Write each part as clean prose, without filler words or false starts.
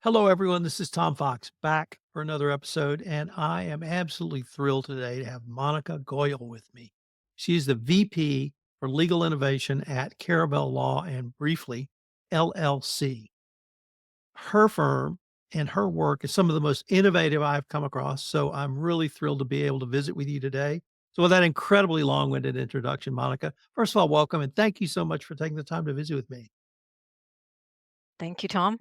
Hello, everyone. This is Tom Fox back for another episode, and I am absolutely thrilled today to have Monica Goyal with me. She's the VP for Legal Innovation at Caravel Law and Briefly, LLC. Her firm and her work is some of the most innovative I've come across, so I'm really thrilled to be able to visit with you today. So, with that incredibly long winded introduction, Monica, first of all, welcome and thank you so much for taking the time to visit with me. Thank you, Tom.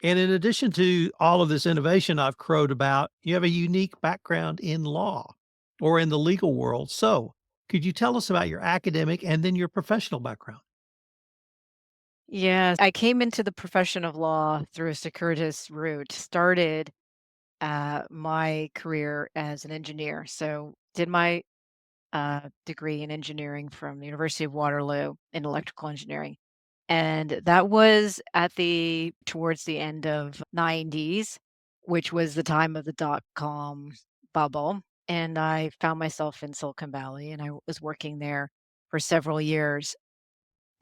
And in addition to all of this innovation I've crowed about, you have a unique background in law or in the legal world. So, could you tell us about your academic and then your professional background? Yes, I came into the profession of law through a circuitous route. Started my career as an engineer. So, did my degree in engineering from the University of Waterloo in electrical engineering, and that was at the towards the end of '90s, which was the time of the dot com bubble. And I found myself in Silicon Valley, and I was working there for several years.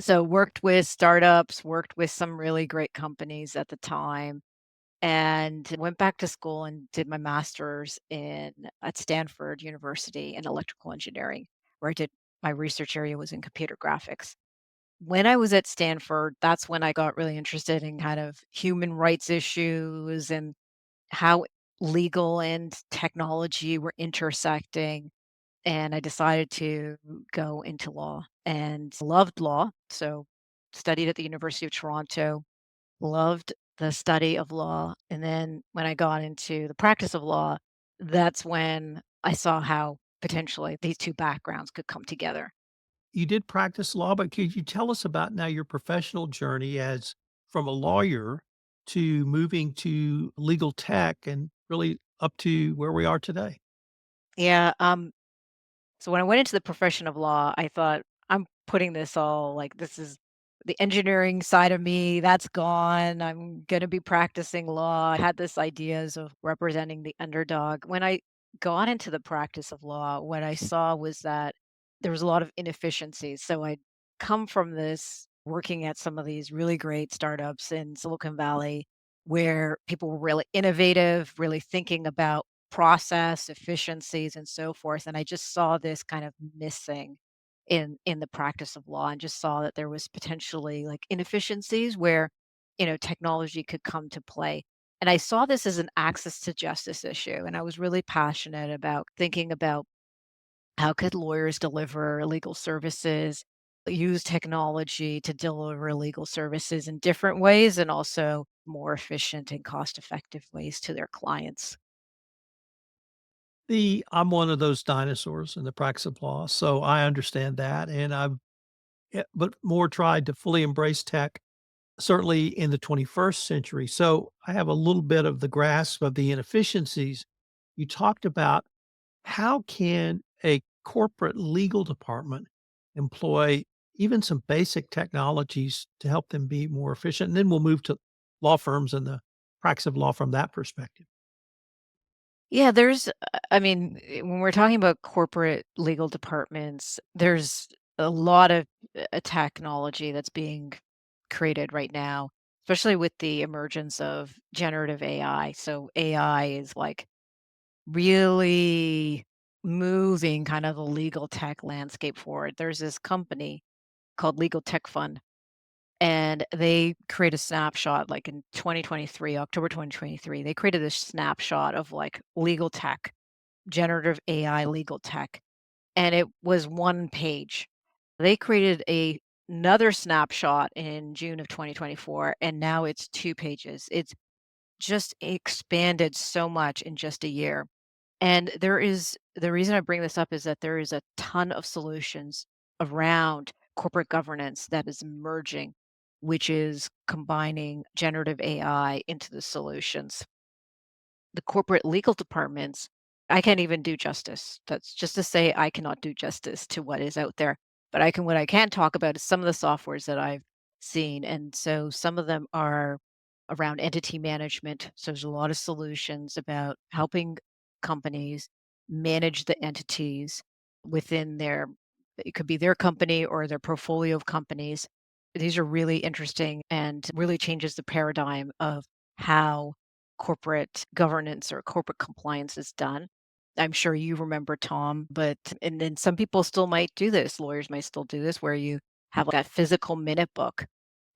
So worked with startups, worked with some really great companies at the time, and went back to school and did my master's in at Stanford University in electrical engineering, where I did my research area was in computer graphics. When I was at Stanford, that's when I got really interested in kind of human rights issues and how legal and technology were intersecting, and I decided to go into law and loved law. So, studied at the University of Toronto, loved the study of law. And then when I got into the practice of law, that's when I saw how potentially these two backgrounds could come together. You did practice law, but could you tell us about now your professional journey as from a lawyer to moving to legal tech and really up to where we are today? Yeah. So when I went into the profession of law, I thought, I'm putting this all like this is the engineering side of me, that's gone. I'm going to be practicing law. I had this ideas of representing the underdog. When I got into the practice of law, what I saw was that there was a lot of inefficiencies. So I'd come from this working at some of these really great startups in Silicon Valley where people were really innovative, really thinking about process efficiencies and so forth, and I just saw this kind of missing in the practice of law, and just saw that there was potentially like inefficiencies where technology could come to play. And I saw this as an access to justice issue, and I was really passionate about thinking about how could lawyers deliver legal services, use technology to deliver legal services in different ways and also more efficient and cost effective ways to their clients. I'm one of those dinosaurs in the practice of law, so I understand that, and but more tried to fully embrace tech certainly in the 21st century. So I have a little bit of the grasp of the inefficiencies. You talked about how can a corporate legal department employ even some basic technologies to help them be more efficient? And then we'll move to law firms and the practice of law from that perspective. Yeah, I mean, when we're talking about corporate legal departments, there's a lot of technology that's being created right now, especially with the emergence of generative AI. So AI is like really moving kind of the legal tech landscape forward. There's this company called Legal Tech Fund, and they create a snapshot like in 2023, October 2023. They created this snapshot of like legal tech, generative AI legal tech, and it was one page. They created another snapshot in June of 2024, and now it's 2 pages. It's just expanded so much in just a year. And the reason I bring this up is that there is a ton of solutions around corporate governance that is emerging, which is combining generative AI into the solutions. The corporate legal departments, I can't even do justice. That's just to say I cannot do justice to what is out there. But what I can talk about is some of the softwares that I've seen. And so some of them are around entity management. So there's a lot of solutions about helping companies manage the entities within their it could be their company or their portfolio of companies. These are really interesting and really changes the paradigm of how corporate governance or corporate compliance is done. I'm sure you remember Tom, but and then some people still might do this. Lawyers might still do this where you have like that physical minute book.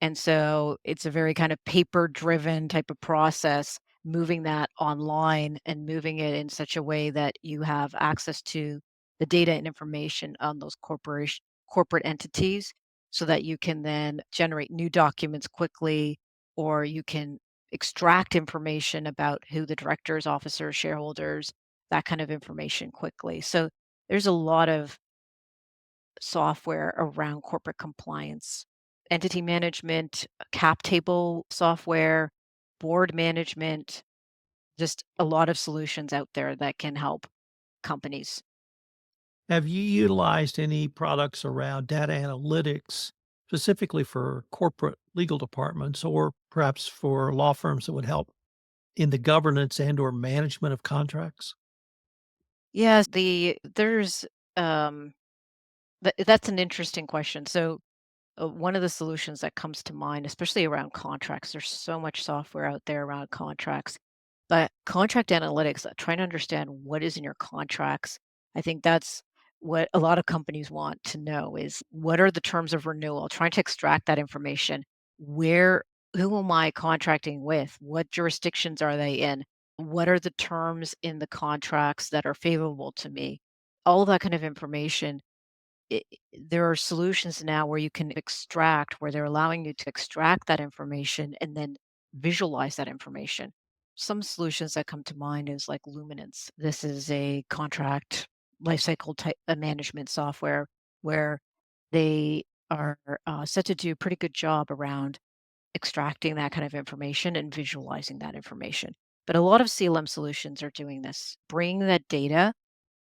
And so it's a very kind of paper driven type of process, moving that online and moving it in such a way that you have access to the data and information on those corporate entities so that you can then generate new documents quickly, or you can extract information about who the directors, officers, shareholders, that kind of information quickly. So there's a lot of software around corporate compliance, entity management, cap table software, board management, just a lot of solutions out there that can help companies. Have you utilized any products around data analytics, specifically for corporate legal departments or perhaps for law firms that would help in the governance and or management of contracts? Yes, there's um that's an interesting question. So one of the solutions that comes to mind, especially around contracts, there's so much software out there around contracts, but contract analytics, trying to understand what is in your contracts, I think that's what a lot of companies want to know is what are the terms of renewal, trying to extract that information. Where, who am I contracting with? What jurisdictions are they in? What are the terms in the contracts that are favorable to me? All of that kind of information, there are solutions now where you can extract, where they're allowing you to extract that information and then visualize that information. Some solutions that come to mind is like Luminance. This is a contract lifecycle type management software where they are set to do a pretty good job around extracting that kind of information and visualizing that information. But a lot of CLM solutions are doing this, bringing that data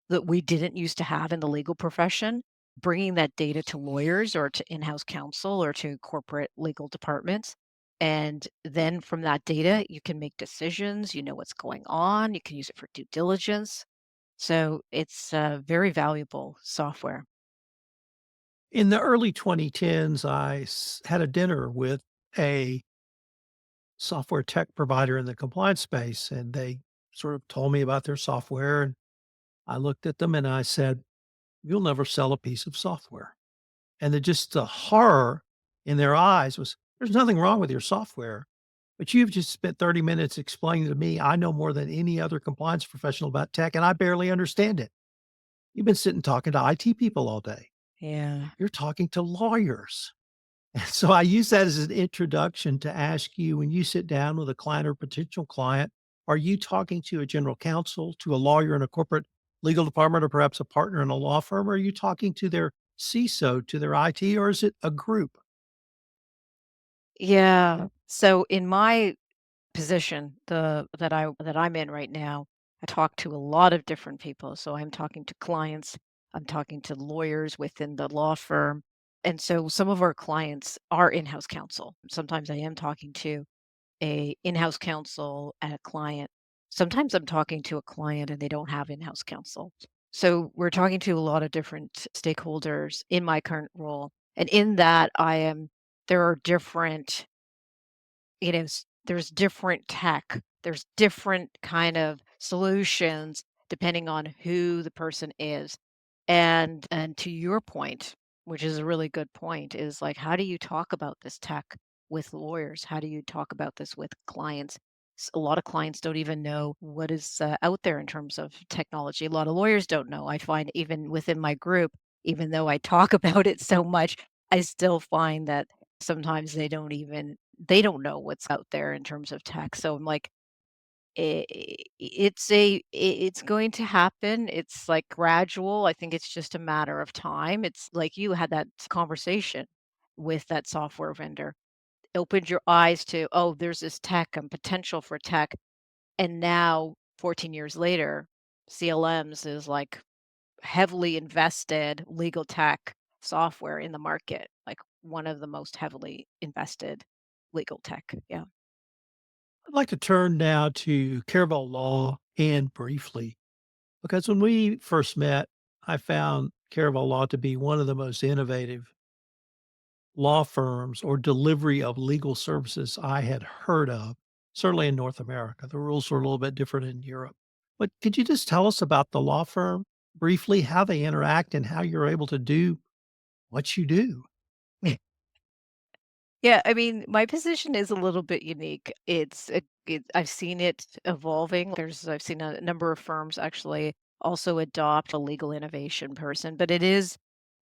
that we didn't used to have in the legal profession, bringing that data to lawyers or to in-house counsel or to corporate legal departments. And then from that data, you can make decisions, you know what's going on, you can use it for due diligence. So it's very valuable software. In the early 2010s, had a dinner with a software tech provider in the compliance space, and they sort of told me about their software. And I looked at them and I said, "You'll never sell a piece of software." And the horror in their eyes was, "There's nothing wrong with your software, but you've just spent 30 minutes explaining to me I know more than any other compliance professional about tech, and I barely understand it. You've been sitting talking to IT people all day. Yeah. You're talking to lawyers." And so I use that as an introduction to ask you, when you sit down with a client or potential client, are you talking to a general counsel, to a lawyer in a corporate legal department, or perhaps a partner in a law firm? Or are you talking to their CISO, to their IT, or is it a group? Yeah. So in my position, that I'm in right now, I talk to a lot of different people. So I'm talking to clients, I'm talking to lawyers within the law firm. And so some of our clients are in-house counsel. Sometimes I am talking to a in-house counsel and a client. Sometimes I'm talking to a client and they don't have in-house counsel. So we're talking to a lot of different stakeholders in my current role. And in that there are different, there's different tech, there's different kind of solutions depending on who the person is. And to your point, which is a really good point, is like how do you talk about this tech with lawyers? How do you talk about this with clients? A lot of clients don't even know what is out there in terms of technology. A lot of lawyers don't know. I find even within my group, even though I talk about it so much, I still find that sometimes they don't know what's out there in terms of tech. So I'm like, it's going to happen. It's like gradual. I think it's just a matter of time. It's like you had that conversation with that software vendor, opened your eyes to, oh, there's this tech and potential for tech. And now 14 years later, CLMs is like heavily invested legal tech software in the market, like one of the most heavily invested legal tech. Yeah. I'd like to turn now to Caravel Law and Briefly, because when we first met, I found Caravel Law to be one of the most innovative law firms or delivery of legal services I had heard of. certainly in North America. The rules are a little bit different in Europe. But could you just tell us about the law firm briefly, how they interact and how you're able to do what you do? Yeah, I mean, my position is a little bit unique. I've seen it evolving. I've seen a number of firms actually also adopt a legal innovation person, but it is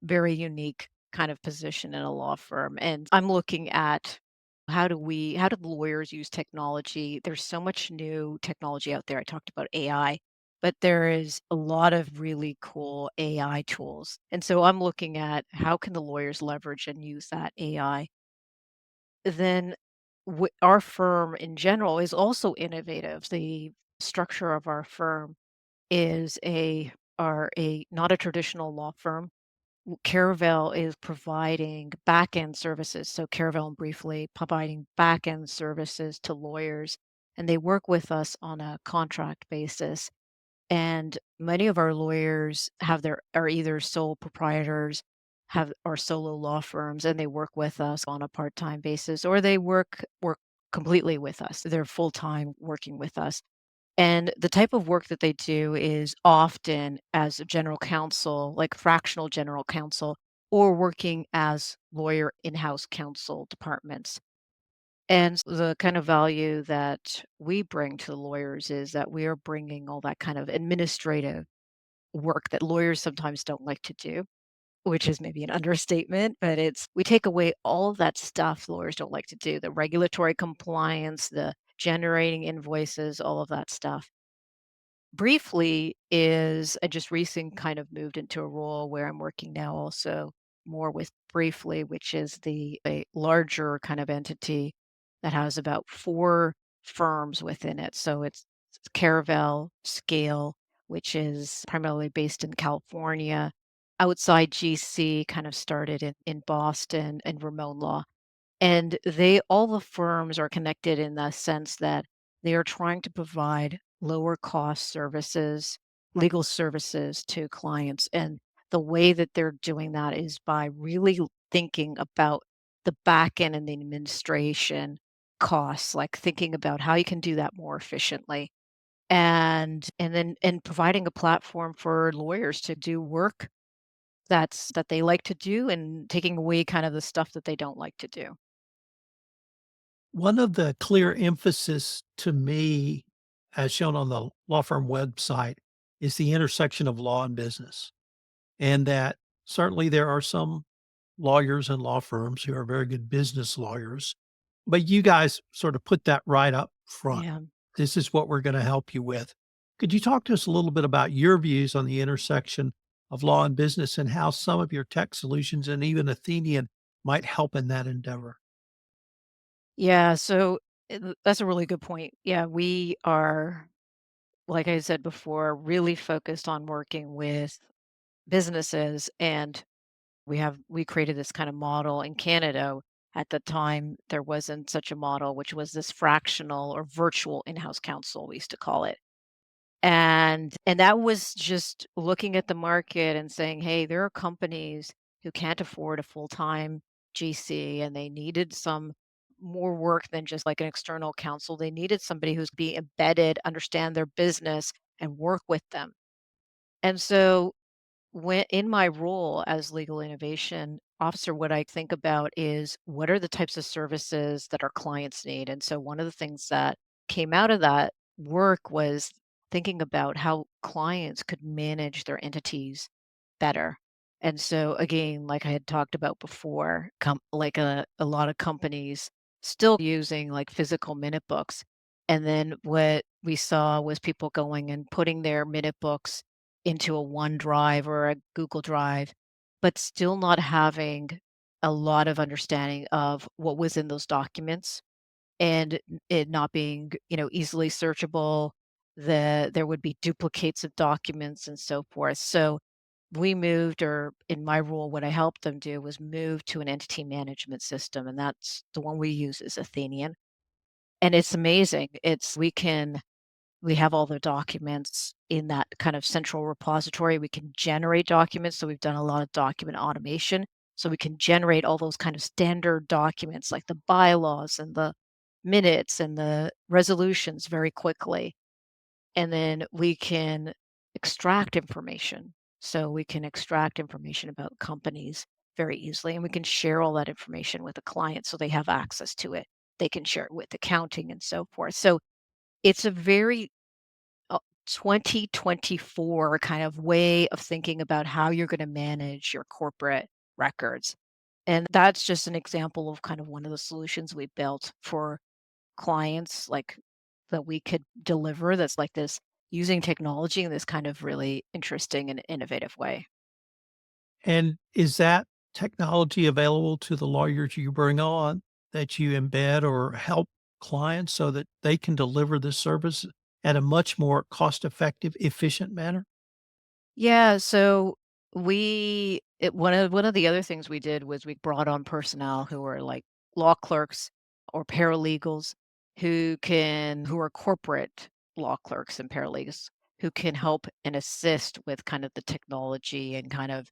very unique kind of position in a law firm. And I'm looking at how do lawyers use technology? There's so much new technology out there. I talked about AI, but there is a lot of really cool AI tools. And so I'm looking at how can the lawyers leverage and use that AI. Then our firm in general is also innovative. The structure of our firm is a not a traditional law firm. Caravel is providing back-end services. So Caravel and Briefly providing back-end services to lawyers, and they work with us on a contract basis. And many of our lawyers are either sole proprietors, have are solo law firms, and they work with us on a part-time basis, or they work completely with us. They're full-time working with us. And the type of work that they do is often as a general counsel, like fractional general counsel, or working as lawyer in-house counsel departments. And the kind of value that we bring to the lawyers is that we are bringing all that kind of administrative work that lawyers sometimes don't like to do, which is maybe an understatement, but we take away all of that stuff lawyers don't like to do, the regulatory compliance, the generating invoices, all of that stuff. Briefly is I just recently kind of moved into a role where I'm working now also more with Briefly, which is a larger kind of entity that has about 4 firms within it. So it's Caravel Scale, which is primarily based in California. Outside GC kind of started in Boston and Ramon Law. And they all the firms are connected in the sense that they are trying to provide lower cost services, legal services to clients. And the way that they're doing that is by really thinking about the back end and the administration costs, like thinking about how you can do that more efficiently. And providing a platform for lawyers to do work that they like to do and taking away kind of the stuff that they don't like to do. One of the clear emphasis to me, as shown on the law firm website, is the intersection of law and business. And that certainly there are some lawyers and law firms who are very good business lawyers, but you guys sort of put that right up front. Yeah. This is what we're going to help you with. Could you talk to us a little bit about your views on the intersection of law and business and how some of your tech solutions and even Athenian might help in that endeavor? Yeah, so that's a really good point. Yeah, we are, like I said before, really focused on working with businesses, and we created this kind of model in Canada. At the time, there wasn't such a model, which was this fractional or virtual in-house counsel, we used to call it. And that was just looking at the market and saying, "Hey, there are companies who can't afford a full-time GC, and they needed some more work than just like an external counsel. They needed somebody who's be embedded, understand their business, and work with them." And so when in my role as legal innovation officer, what I think about is what are the types of services that our clients need. And so one of the things that came out of that work was thinking about how clients could manage their entities better. And so again, like I had talked about before, like a lot of companies still using like physical minute books. And then what we saw was people going and putting their minute books into a OneDrive or a Google Drive, but still not having a lot of understanding of what was in those documents and it not being, easily searchable. There would be duplicates of documents and so forth. So we moved, or in my role, what I helped them do was move to an entity management system, and that's the one we use is Athenian. And it's amazing. We have all the documents in that kind of central repository. We can generate documents. So we've done a lot of document automation. So we can generate all those kind of standard documents like the bylaws and the minutes and the resolutions very quickly. And then we can extract information. So we can extract information about companies very easily, and we can share all that information with the client so they have access to it. They can share it with accounting and so forth. So it's a very 2024 kind of way of thinking about how you're going to manage your corporate records. And that's just an example of kind of one of the solutions we built for clients like that we could deliver that's like this using technology in this kind of really interesting and innovative way. And is that technology available to the lawyers you bring on that you embed or help clients so that they can deliver this service at a much more cost-effective, efficient manner? Yeah, so one of the other things we did was we brought on personnel who are like law clerks or paralegals who are corporate law clerks and paralegals who can help and assist with kind of the technology and kind of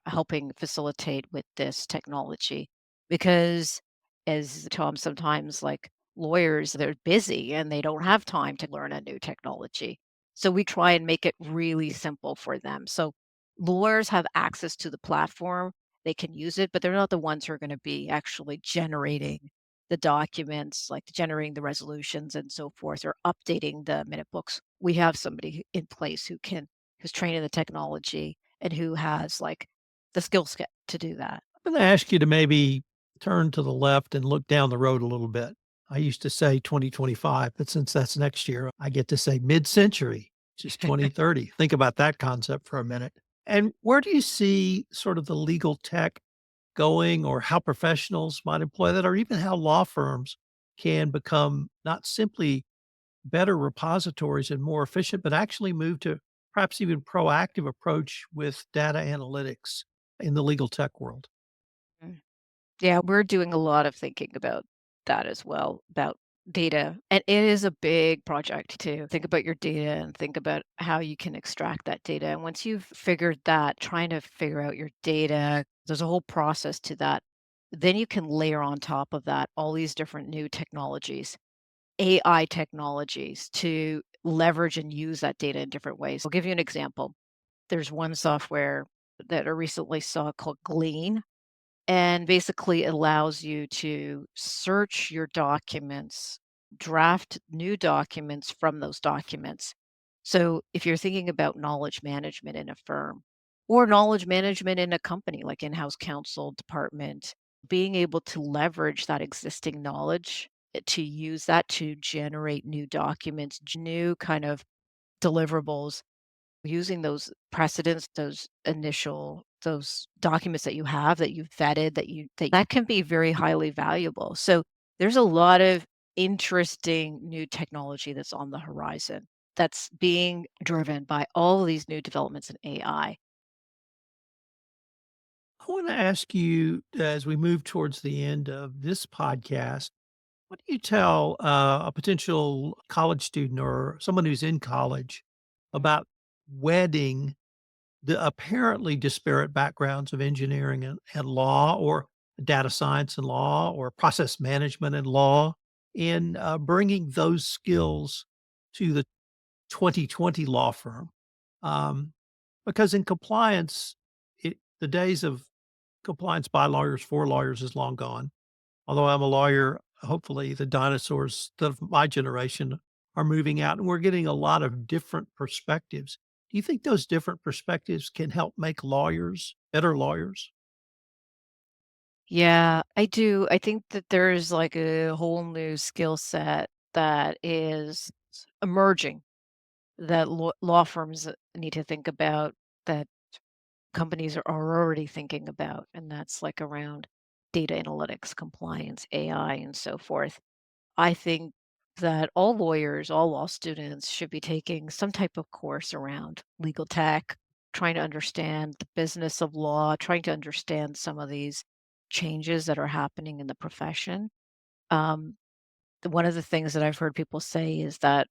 helping facilitate with this technology. Because as Tom sometimes like lawyers, they're busy and they don't have time to learn a new technology. So we try and make it really simple for them. So lawyers have access to the platform, they can use it, but they're not the ones who are going to be actually generating the documents, like generating the resolutions and so forth, or updating the minute books. We have somebody in place who's trained in the technology and who has, like, the skill set to do that. I'm gonna ask you to maybe turn to the left and look down the road a little bit. I used to say 2025, but since that's next year, I get to say mid-century, which is 2030. Think about that concept for a minute. And where do you see sort of the legal tech going or how professionals might employ that or even how law firms can become not simply better repositories and more efficient, but actually move to perhaps even proactive approach with data analytics in the legal tech world? Mm. Yeah, we're doing a lot of thinking about that as well, about data, and it is a big project to think about your data and think about how you can extract that data, and once you've figured that, trying to figure out your data, there's a whole process to that. Then you can layer on top of that all these different new technologies, AI technologies to leverage and use that data in different ways. I'll give you an example. There's one software that I recently saw called Glean, and basically allows you to search your documents, draft new documents from those documents. So if you're thinking about knowledge management in a firm or knowledge management in a company like in-house counsel department, being able to leverage that existing knowledge to use that to generate new documents, new kind of deliverables using those precedents, those documents that you have, that you've vetted, that can be very highly valuable. So there's a lot of interesting new technology that's on the horizon that's being driven by all of these new developments in AI. I want to ask you as we move towards the end of this podcast, what do you tell a potential college student or someone who's in college Mm, about wedding the apparently disparate backgrounds of engineering and law or data science and law or process management and law in bringing those skills to the 2020 law firm? Um, because in compliance, the days of compliance by lawyers for lawyers is long gone. Although I'm a lawyer, hopefully the dinosaurs of my generation are moving out and we're getting a lot of different perspectives. Do you think those different perspectives can help make lawyers better lawyers? yeah, I do. I think that there's like a whole new skill set that is emerging that law firms need to think about, that companies are already thinking about, and that's like around data analytics, compliance, AI, and so forth. I think that all lawyers, all law students should be taking some type of course around legal tech, trying to understand the business of law, trying to understand some of these changes that are happening in the profession. Um, One of the things that I've heard people say is that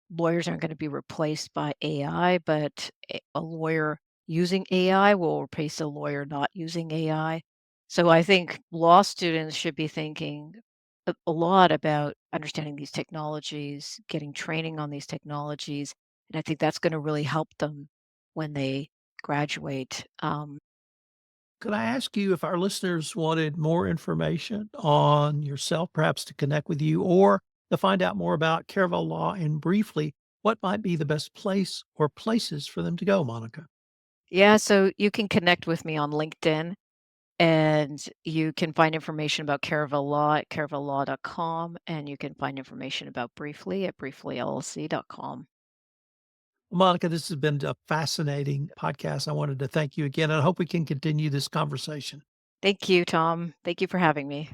lawyers aren't going to be replaced by AI, but a lawyer using AI will replace a lawyer not using AI. So I think law students should be thinking a lot about understanding these technologies, getting training on these technologies, and I think that's going to really help them when they graduate. Could I ask you if our listeners wanted more information on yourself, perhaps to connect with you or to find out more about Caravel Law and briefly, what might be the best place or places for them to go, Monica? Yeah, so you can connect with me on LinkedIn. And you can find information about Caravel Law at caravellaw.com, and you can find information about Briefly at brieflyllc.com. Well, Monica, this has been a fascinating podcast. I wanted to thank you again, and I hope we can continue this conversation. Thank you, Tom. Thank you for having me.